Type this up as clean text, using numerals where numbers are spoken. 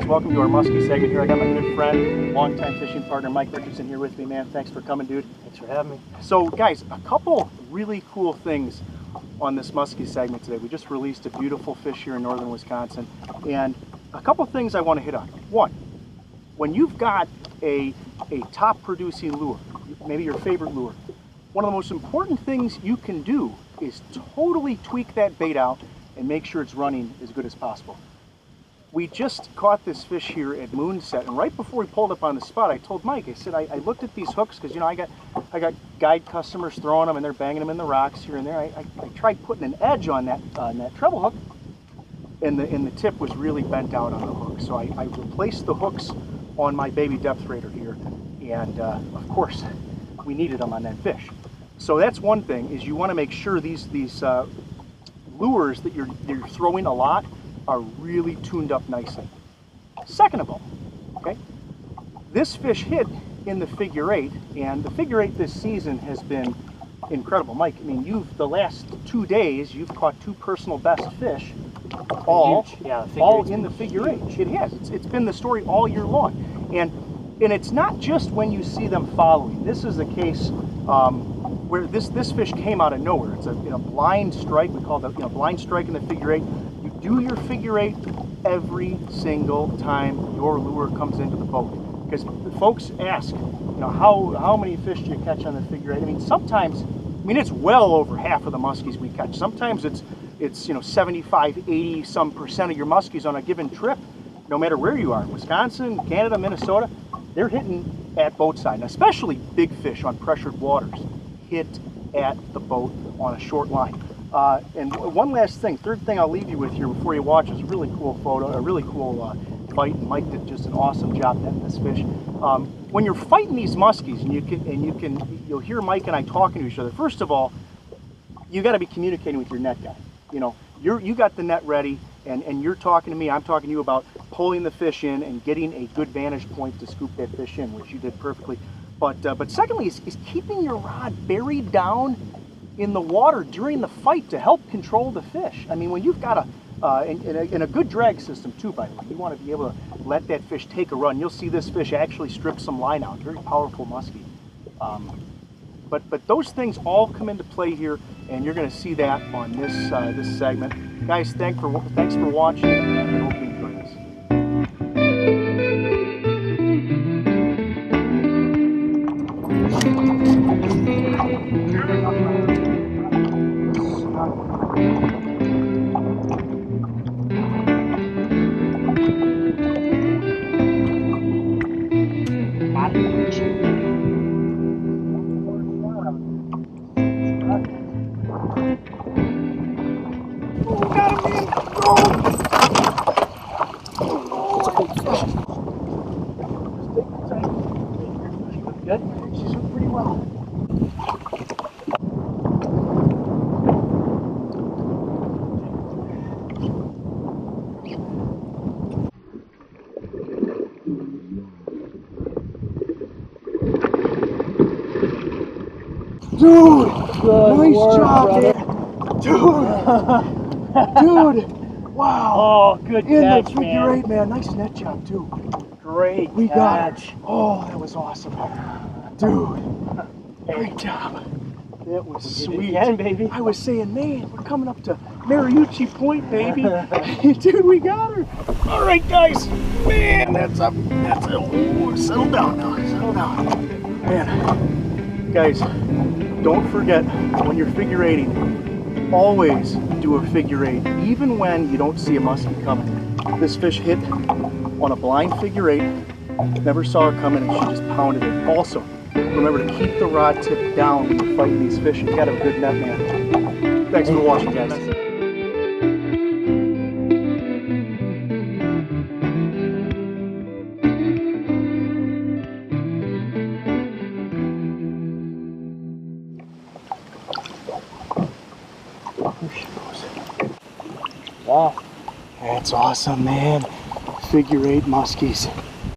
guys, welcome to our Musky segment here. I got my good friend, longtime fishing partner, Mike Richardson here with me, man. Thanks for coming, dude. Thanks for having me. So guys, a couple really cool things on this Musky segment today. We just released a beautiful fish here in northern Wisconsin, and a couple things I want to hit on. One, when you've got a top producing lure, maybe your favorite lure, one of the most important things you can do is totally tweak that bait out and make sure it's running as good as possible. We just caught this fish here at moonset, and right before we pulled up on the spot, I told Mike, I said, I looked at these hooks because, you know, I got guide customers throwing them and they're banging them in the rocks here and there. I tried putting an edge on that treble hook, and the tip was really bent out on the hook. So I replaced the hooks on my baby depth raider here, and of course, we needed them on that fish. So that's one thing, is you want to make sure these lures that you're throwing a lot are really tuned up nicely. Second of all, okay, this fish hit in the Figure-8, and the Figure-8 this season has been incredible. Mike, I mean, the last 2 days, you've caught 2 personal best fish, all in the Figure-8. It has. It's been the story all year long, and it's not just when you see them following. This is a case where this fish came out of nowhere. It's a blind strike. We call it blind strike in the Figure-8. You do your Figure-8 every single time your lure comes into the boat, because folks ask, how many fish do you catch on the Figure-8? I mean, sometimes, it's well over half of the muskies we catch. Sometimes it's 75, 80 some percent of your muskies on a given trip, no matter where you are, Wisconsin, Canada, Minnesota, they're hitting at boat side, and especially big fish on pressured waters hit at the boat on a short line. And one last thing, third thing I'll leave you with here before you watch is a really cool photo, a really cool fight. Mike did just an awesome job netting this fish. When you're fighting these muskies, and you'll hear Mike and I talking to each other. First of all, you got to be communicating with your net guy. You got the net ready, and you're talking to me. I'm talking to you about pulling the fish in and getting a good vantage point to scoop that fish in, which you did perfectly. But secondly, is keeping your rod buried down in the water during the fight to help control the fish. I mean, when you've got in a good drag system too, by the way, you want to be able to let that fish take a run. You'll see this fish actually strip some line out. Very powerful muskie. But those things all come into play here, and you're going to see that on this segment. Guys, thanks for watching, and I hope you enjoy this. Good? She's doing pretty well. Dude! Nice job, man! Dude! Wow! Oh, good catch, in the Figure-8, man. Nice net job, too. Great We catch. got it. Oh, that was awesome. Dude, great job. That was sweet. Again, baby. I was saying, man, we're coming up to Mariucci Point, baby. Dude, we got her. All right, guys. Man, that's a, oh, settle down now, settle down. Man, guys, don't forget, when you're Figure-8ing, always do a Figure-8, even when you don't see a muskie coming. This fish hit on a blind Figure-8, never saw her coming, and she just pounded it. Also, remember to keep the rod tip down when you're fighting these fish. You gotta have a good net, man. Thanks for watching, guys. There she goes. Wow. That's awesome, man. Figure-8 muskies.